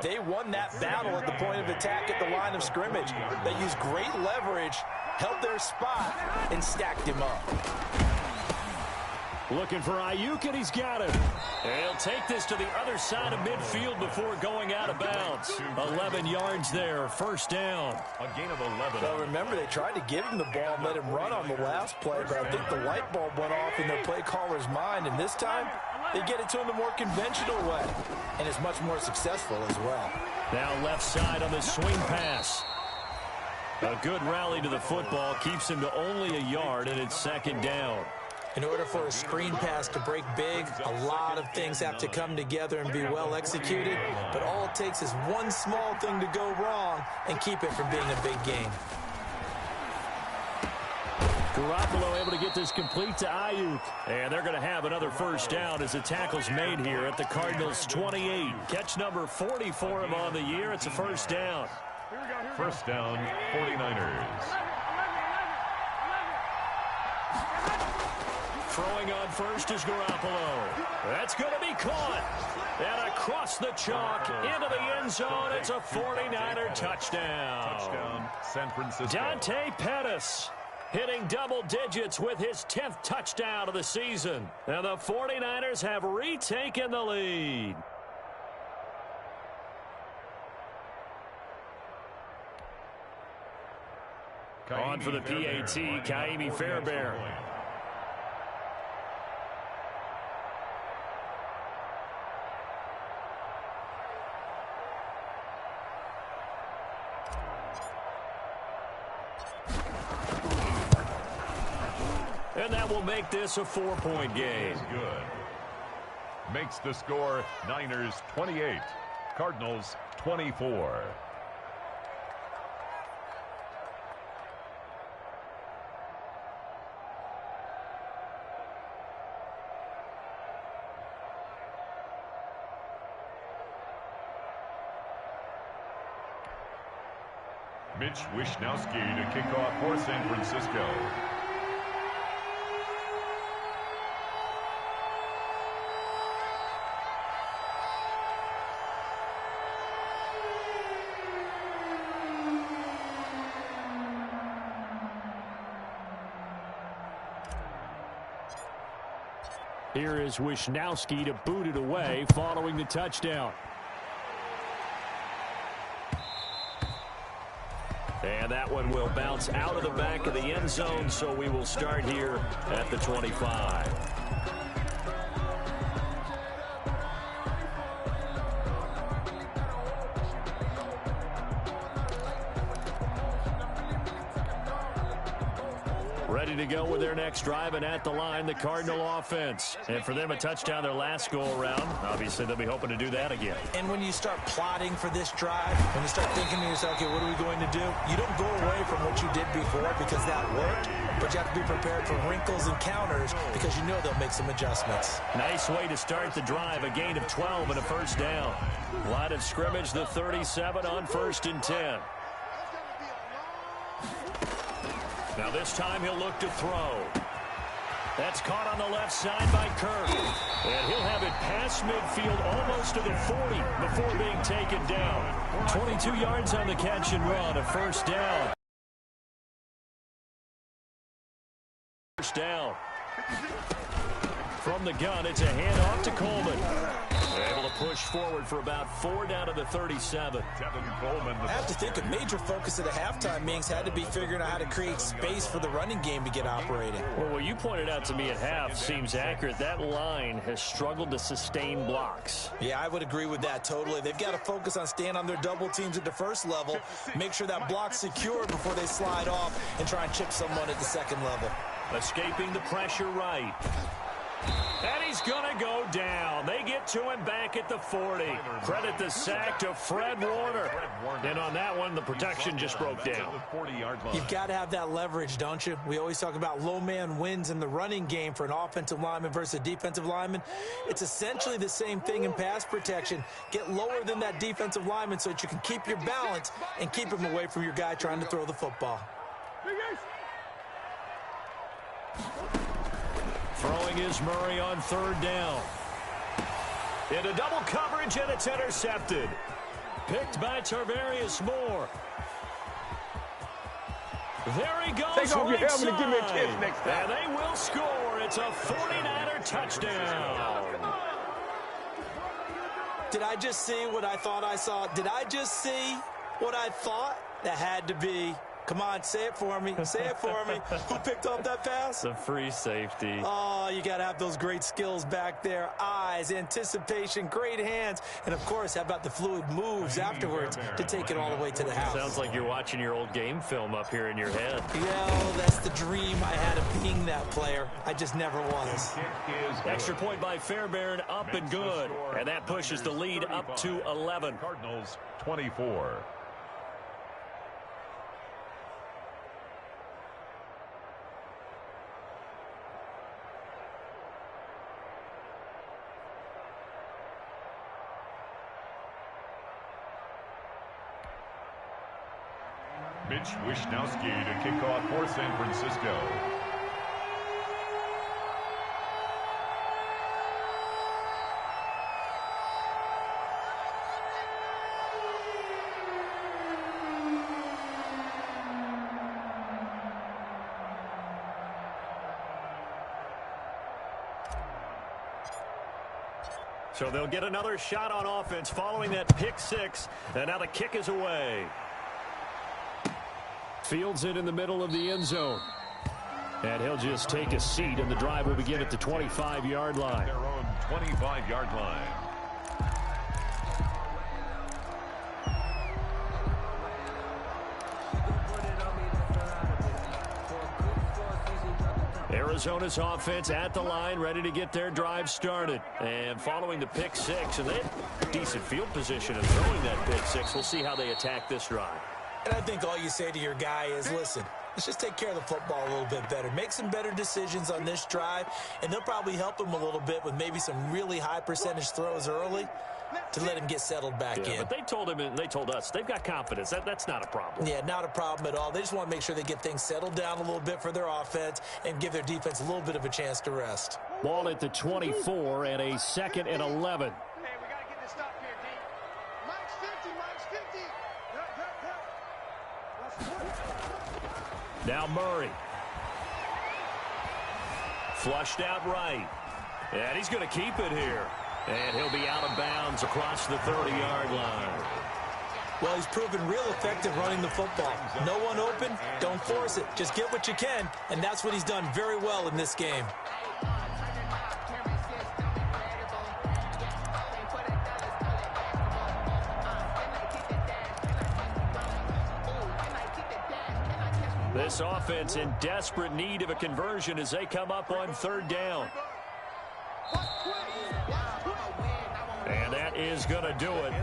[SPEAKER 6] they won that battle at the point of attack at the line of scrimmage. They used great leverage, held their spot, and stacked him up.
[SPEAKER 1] Looking for Ayuk, and he's got him. And he'll take this to the other side of midfield before going out of bounds. 11 yards there, first down.
[SPEAKER 2] A gain of 11.
[SPEAKER 6] Well, remember, they tried to give him the ball and let him run on the last play, but I think the light bulb went off in their play caller's mind, and this time they get it to him the more conventional way, and it's much more successful as well.
[SPEAKER 1] Now left side on the swing pass. A good rally to the football keeps him to only a yard, and it's 2nd down.
[SPEAKER 3] In order for a screen pass to break big, a lot of things have to come together and be well executed. But all it takes is one small thing to go wrong and keep it from being a big game.
[SPEAKER 1] Garoppolo able to get this complete to Ayuk. And they're going to have another first down as the tackle's made here at the Cardinals' 28. Catch number 40 for him on the year. It's a first down.
[SPEAKER 2] First down, 49ers.
[SPEAKER 1] Throwing on first is Garoppolo. That's going to be caught. And across the chalk into the end zone. It's a 49er touchdown.
[SPEAKER 2] Touchdown, San Francisco.
[SPEAKER 1] Dante Pettis hitting double digits with his 10th touchdown of the season. And the 49ers have retaken the lead. On for the PAT, Kaimi Fairbairn. And that will make this a 4-point game.
[SPEAKER 2] Good. Makes the score Niners 28, Cardinals 24. Mitch Wishnowsky to kick off for San Francisco.
[SPEAKER 1] Here is Wisnowski to boot it away following the touchdown. And that one will bounce out of the back of the end zone, so we will start here at the 25. Ready to go with their next drive, and at the line, the Cardinal offense. And for them, a touchdown their last go-around. Obviously, they'll be hoping to do that again.
[SPEAKER 3] And when you start plotting for this drive, when you start thinking to yourself, okay, what are we going to do? You don't go away from what you did before because that worked, but you have to be prepared for wrinkles and counters because you know they'll make some adjustments. Nice way to start the drive, a gain of 12 and a first down. Line of scrimmage, the 37 on 1st and 10. Now this time he'll look to throw. That's caught on the left side by Kirk. And he'll have it past midfield almost to the 40 before being taken down. 22 yards on the catch and run, a first down. First down. From the gun, it's a handoff to Coleman. Able to push forward for about 4 down to the 37. I have to think a major focus of the halftime meetings had to be figuring out how to create space for the running game to get operating.
[SPEAKER 1] Well, what you pointed out to me at half seems accurate. That line has struggled to sustain blocks.
[SPEAKER 3] Yeah, I would agree with that totally. They've got to focus on staying on their double teams at the first level, make sure that block's secure before they slide off and try and chip someone at the second level.
[SPEAKER 1] Escaping the pressure right. And he's going to go down. They get to him back at the 40. Credit the sack to Fred Warner. And on that one, the protection just broke down.
[SPEAKER 3] You've got to have that leverage, don't you? We always talk about low man wins in the running game for an offensive lineman versus a defensive lineman. It's essentially the same thing in pass protection. Get lower than that defensive lineman so that you can keep your balance and keep him away from your guy trying to throw the football.
[SPEAKER 1] Throwing is Murray on 3rd down. Into double coverage, and it's intercepted. Picked by Tarvarius Moore. There he goes.
[SPEAKER 5] Take off your helmet and give me a
[SPEAKER 1] side.
[SPEAKER 5] kiss next time.
[SPEAKER 1] And they will score. It's a 49er touchdown.
[SPEAKER 3] Did I just see what I thought I saw? Did I just see what I thought? That had to be. Come on, say it for me. Say it for me. Who picked up that pass?
[SPEAKER 1] The free safety.
[SPEAKER 3] Oh, you got to have those great skills back there. Eyes, anticipation, great hands. And, of course, how about the fluid moves afterwards to take it all the way to the house?
[SPEAKER 1] Sounds like you're watching your old game film up here in your head.
[SPEAKER 3] Yeah, that's the dream I had of being that player. I just never was.
[SPEAKER 1] Extra point by Fairbairn, up and good. And that pushes the lead up to 11.
[SPEAKER 2] Cardinals 24. Mitch Wisnowski to kick off for San Francisco.
[SPEAKER 1] So they'll get another shot on offense following that pick six. And now the kick is away. Fields it in the middle of the end zone. And he'll just take a seat, and the drive will begin at the 25-yard line.
[SPEAKER 2] Their own 25-yard line.
[SPEAKER 1] Arizona's offense at the line, ready to get their drive started. And following the pick six, and they have decent field position in throwing that pick six. We'll see how they attack this drive.
[SPEAKER 3] And I think all you say to your guy is, listen, let's just take care of the football a little bit better. Make some better decisions on this drive, and they'll probably help him a little bit with maybe some really high percentage throws early to let him get settled back in.
[SPEAKER 1] But they told him and they told us they've got confidence. That's not a problem.
[SPEAKER 3] Yeah, not a problem at all. They just want to make sure they get things settled down a little bit for their offense and give their defense a little bit of a chance to rest.
[SPEAKER 1] Ball at the 24 and a 2nd and 11.
[SPEAKER 4] Hey, we got to get this stop here, D. Mike's 50, Mike's 50.
[SPEAKER 1] Now Murray. Flushed out right. And he's going to keep it here. And he'll be out of bounds across the 30-yard line.
[SPEAKER 3] Well, he's proven real effective running the football. No one open, don't force it. Just get what you can, and that's what he's done very well in this game.
[SPEAKER 1] This offense in desperate need of a conversion as they come up on 3rd down. And that is going to do it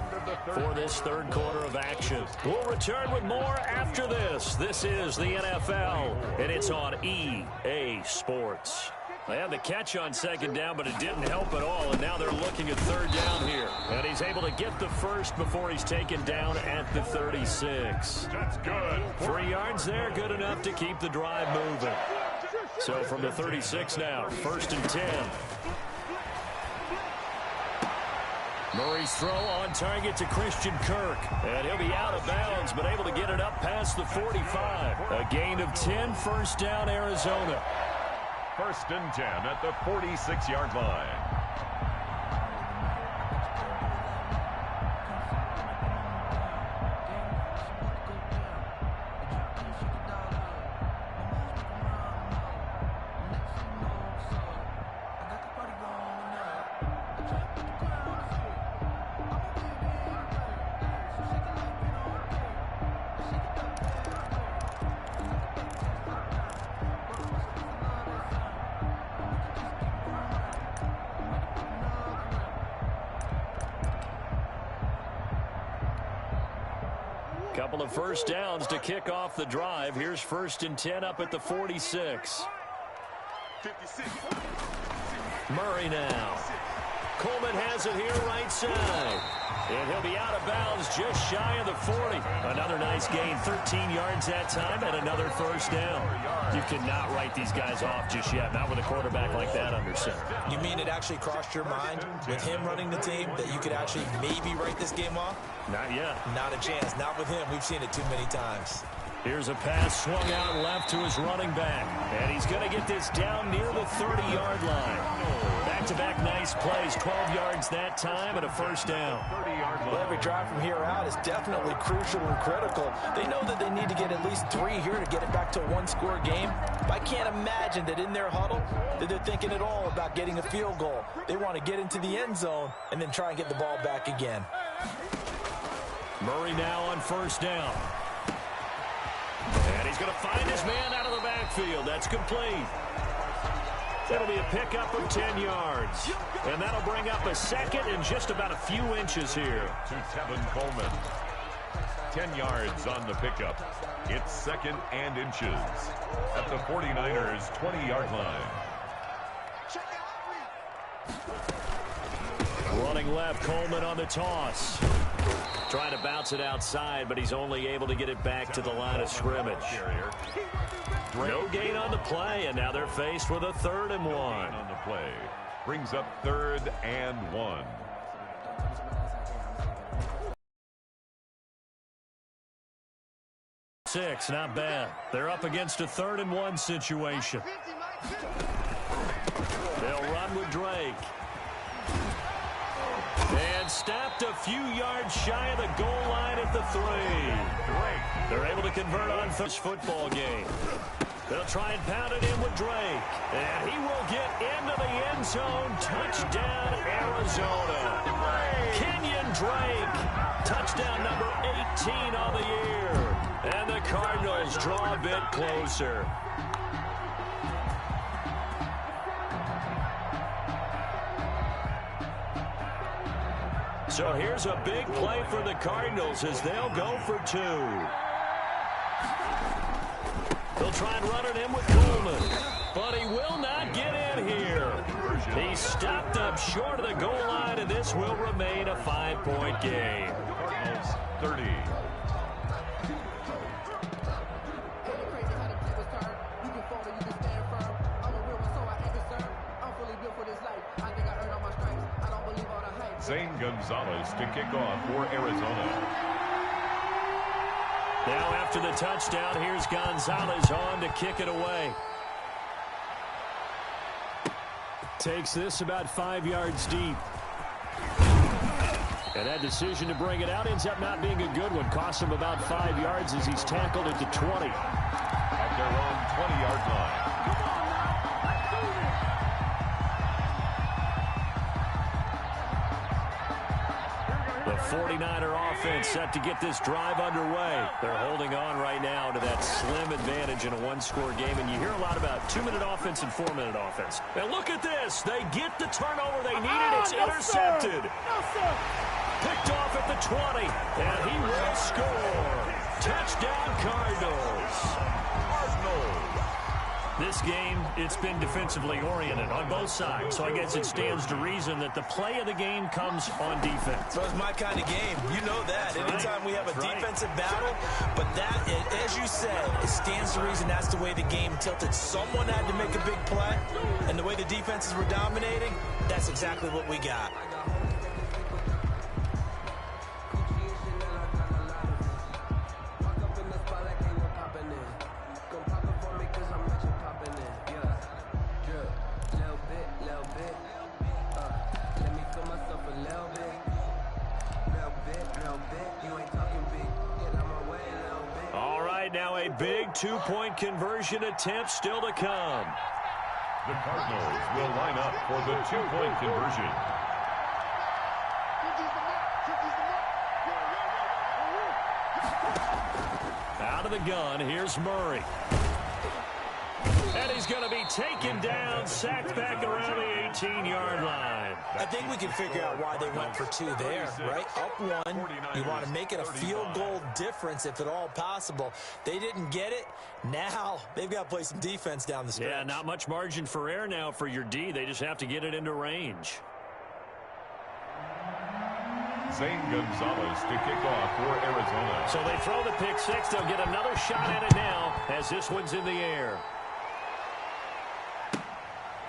[SPEAKER 1] for this 3rd quarter of action. We'll return with more after this. This is the NFL, and it's on EA Sports. They had the catch on 2nd down, but it didn't help at all, and now they're looking at 3rd down here. And he's able to get the first before he's taken down at the 36.
[SPEAKER 2] That's good.
[SPEAKER 1] 3 yards there, good enough to keep the drive moving. So from the 36 now, 1st and 10. Murray's throw on target to Christian Kirk. And he'll be out of bounds, but able to get it up past the 45. A gain of 10, 1st down, Arizona.
[SPEAKER 2] 1st and 10 at the 46-yard line.
[SPEAKER 1] Couple of 1st downs to kick off the drive. Here's 1st and 10 up at the 46. Murray now. Coleman has it here right side. And he'll be out of bounds just shy of the 40. Another nice gain, 13 yards that time, and another 1st down. You cannot write these guys off just yet, not with a quarterback like that under center.
[SPEAKER 3] You mean it actually crossed your mind with him running the team that you could actually maybe write this game off?
[SPEAKER 1] Not yet.
[SPEAKER 3] Not a chance. Not with him. We've seen it too many times.
[SPEAKER 1] Here's a pass swung out left to his running back. And he's going to get this down near the 30-yard line. Back-to-back nice plays, 12 yards that time and a 1st down.
[SPEAKER 6] Well, every drive from here out is definitely crucial and critical. They know that they need to get at least 3 here to get it back to a 1-score game. But I can't imagine that in their huddle that they're thinking at all about getting a field goal. They want to get into the end zone and then try and get the ball back again.
[SPEAKER 1] Murray now on 1st down. And he's going to find his man out of the backfield. That's complete. That'll be a pickup of 10 yards. And that'll bring up a 2nd and just about a few inches here.
[SPEAKER 2] To Tevin Coleman. 10 yards on the pickup. It's 2nd and inches at the 49ers' 20-yard line.
[SPEAKER 1] Running left, Coleman on the toss. Trying to bounce it outside, but he's only able to get it back to the line of scrimmage. No gain on the play, and now they're faced with a 3rd and 1.
[SPEAKER 2] On the play brings up 3rd and 1.
[SPEAKER 1] Six, not bad. They're up against a 3rd and 1 situation. They'll run with Drake. And stopped a few yards shy of the goal line at the 3. They're able to convert on this football game. They'll try and pound it in with Drake. And he will get into the end zone. Touchdown, Arizona. Kenyon Drake. Touchdown number 18 on the year. And the Cardinals draw a bit closer. So here's a big play for the Cardinals as they'll go for 2. They'll try and run it in with Coleman, but he will not get in here. He's stopped up short of the goal line, and this will remain a 5-point game.
[SPEAKER 2] Cardinals 30. Zane Gonzalez to kick off for Arizona.
[SPEAKER 1] Now after the touchdown, here's Gonzalez on to kick it away. Takes this about 5 yards deep. And that decision to bring it out ends up not being a good one. Costs him about 5 yards as he's tackled at the 20.
[SPEAKER 2] At their own 20-yard line.
[SPEAKER 1] The 49er offense set to get this drive underway. They're holding on right now to that slim advantage in a one-score game. And you hear a lot about 2-minute offense and 4-minute offense. And look at this. They get the turnover they needed. It's intercepted.
[SPEAKER 5] No, sir.
[SPEAKER 1] Picked off at the 20. And he will score. Touchdown, Cardinals. This game, it's been defensively oriented on both sides, so I guess it stands to reason that the play of the game comes on defense.
[SPEAKER 6] So it's my kind of game. You know that. Anytime we have a defensive battle, but that, as you said, it stands to reason that's the way the game tilted. Someone had to make a big play, and the way the defenses were dominating, that's exactly what we got.
[SPEAKER 1] Now a big two-point conversion attempt still to come.
[SPEAKER 2] The Cardinals will line up for the two-point conversion.
[SPEAKER 1] Out of the gun, here's Murray. And he's going to be taken down, sacked back around the 18-yard line.
[SPEAKER 3] I think we can figure out why they went for two there, right? Up one, you want to make it a field goal difference if at all possible. They didn't get it. Now they've got to play some defense down the stretch.
[SPEAKER 1] Yeah, not much margin for error now for your D. They just have to get it into range.
[SPEAKER 2] Zane Gonzalez to kick off for Arizona.
[SPEAKER 1] So they throw the pick six. They'll get another shot at it now as this one's in the air.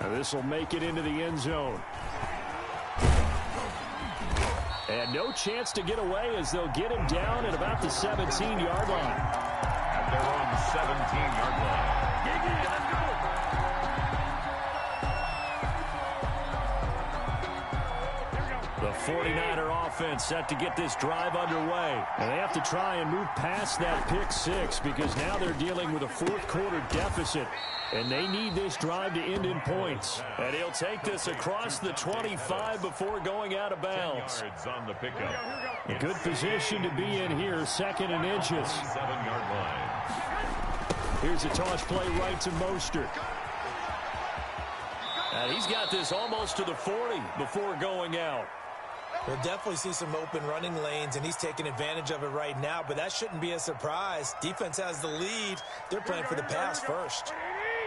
[SPEAKER 1] And this will make it into the end zone. And no chance to get away as they'll get him down at about the 17-yard line.
[SPEAKER 2] At their own 17-yard line.
[SPEAKER 5] Let's go.
[SPEAKER 1] The 49er offense set to get this drive underway. And they have to try and move past that pick six because now they're dealing with a fourth-quarter deficit. And they need this drive to end in points. And he'll take this across the 25 before going out of bounds.
[SPEAKER 2] 10 yards on the pickup.
[SPEAKER 1] A good position to be in here, second and inches.
[SPEAKER 2] 7-yard line.
[SPEAKER 1] Here's a toss play right to Mostert. And he's got this almost to the 40 before going out.
[SPEAKER 3] We'll definitely see some open running lanes, and he's taking advantage of it right now, but that shouldn't be a surprise. Defense has the lead. They're playing for the pass first.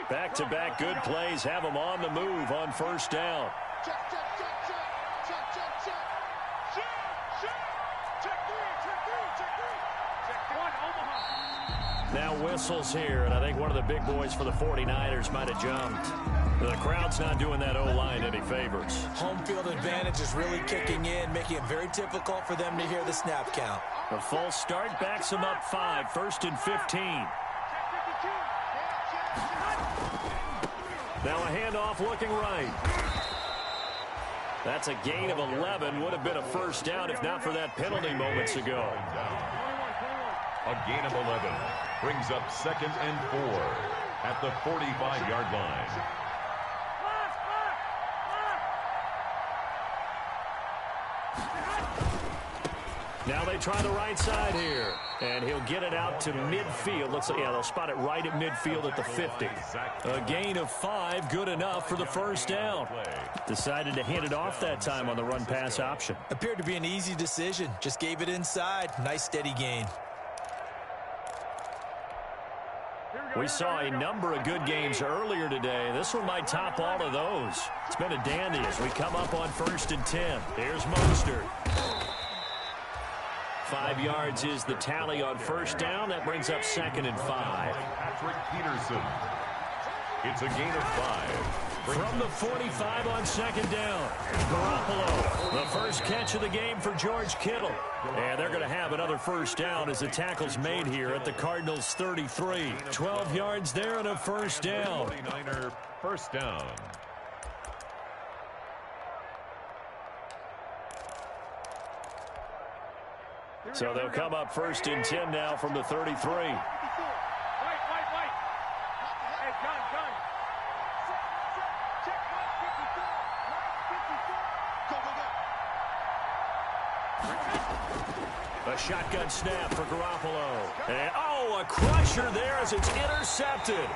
[SPEAKER 1] Back-to-back good plays have them on the move on first down.
[SPEAKER 4] Check, check, check, check, check, check, check. Check one, Omaha.
[SPEAKER 1] Now whistles here, and I think one of the big boys for the 49ers might have jumped. The crowd's not doing that O-line any favors.
[SPEAKER 3] Home field advantage is really kicking in, making it very difficult for them to hear the snap count.
[SPEAKER 1] The false start backs them up 5, first and 15. Now a handoff looking right. That's a gain of 11. Would have been a first down if not for that penalty moments ago.
[SPEAKER 2] A gain of 11 brings up 2nd and 4 at the 45-yard line.
[SPEAKER 1] Now they try the right side here. And he'll get it out to midfield. Looks like, yeah, they'll spot it right at midfield at the 50. A gain of 5, good enough for the first down. Decided to hand it off that time on the run-pass option.
[SPEAKER 3] Appeared to be an easy decision. Just gave it inside. Nice steady gain.
[SPEAKER 1] We saw a number of good games earlier today. This one might top all of those. It's been a dandy as we come up on 1st and 10. Here's Mostert. 5 yards is the tally on first down. That brings up 2nd and 5.
[SPEAKER 2] Patrick Peterson. It's a gain of 5.
[SPEAKER 1] From the 45 on 2nd down. Garoppolo, the first catch of the game for George Kittle. And they're going to have another first down as the tackle's made here at the Cardinals' 33. 12 yards there and a first down.
[SPEAKER 2] 49er first down.
[SPEAKER 1] So they'll come up 1st and 10 now from the 33.
[SPEAKER 5] Hey, gun. Check 154.
[SPEAKER 1] A shotgun snap for Garoppolo. And, a crusher there as it's intercepted.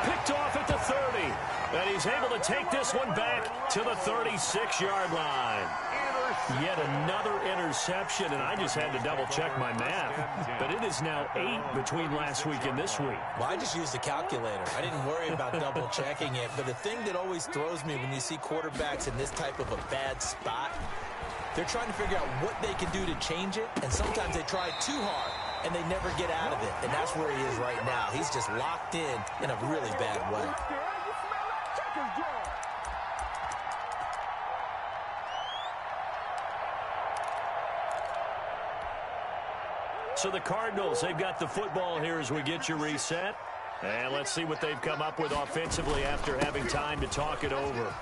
[SPEAKER 1] Picked off at the 30. And he's able to take this one back to the 36-yard line. Yet another interception, and I just had to double-check my math. But it is now 8 between last week and this week.
[SPEAKER 3] Well, I just used a calculator. I didn't worry about double-checking it. But the thing that always throws me when you see quarterbacks in this type of a bad spot, they're trying to figure out what they can do to change it, and sometimes they try too hard, and they never get out of it. And that's where he is right now. He's just locked in a really bad way.
[SPEAKER 1] So the Cardinals, they've got the football here as we get you reset. And let's see what they've come up with offensively after having time to talk it over.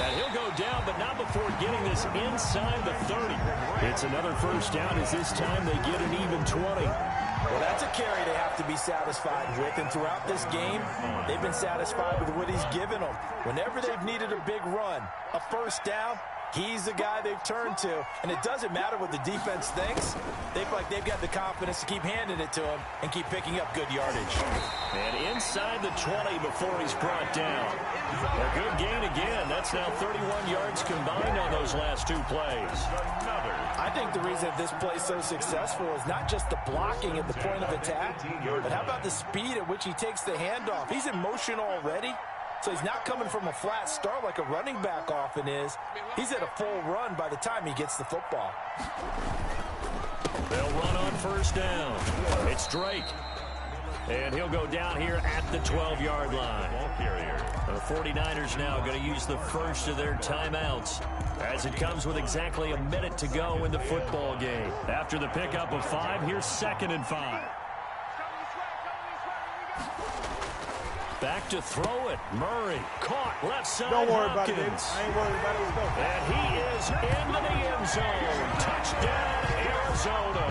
[SPEAKER 1] And he'll go down, but not before getting this inside the 30. It's another first down as this time they get an even 20.
[SPEAKER 6] Well, that's a carry they have to be satisfied with. And throughout this game, they've been satisfied with what he's given them. Whenever they've needed a big run, a first down, he's the guy they've turned to. And it doesn't matter what the defense thinks. They feel like they've got the confidence to keep handing it to him and keep picking up good yardage.
[SPEAKER 1] And inside the 20 before he's brought down. A good gain again. That's now 31 yards combined on those last 2 plays.
[SPEAKER 6] I think the reason this play is so successful is not just the blocking at the point of attack, but how about the speed at which he takes the handoff? He's in motion already. So he's not coming from a flat start like a running back often is. He's at a full run by the time he gets the football.
[SPEAKER 1] They'll run on first down. It's Drake. And he'll go down here at the 12-yard line. The 49ers now going to use the first of their timeouts as it comes with exactly a minute to go in the football game. After the pickup of 5, here's 2nd and 5. Back to throw it. Murray caught left side.
[SPEAKER 5] Don't worry about it,
[SPEAKER 1] Hopkins.
[SPEAKER 5] I ain't worried about it. Let's go.
[SPEAKER 1] And he is into the end zone. Touchdown, Arizona.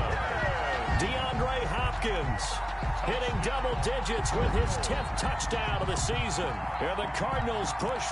[SPEAKER 1] DeAndre Hopkins hitting double digits with his 10th touchdown of the season. And the Cardinals push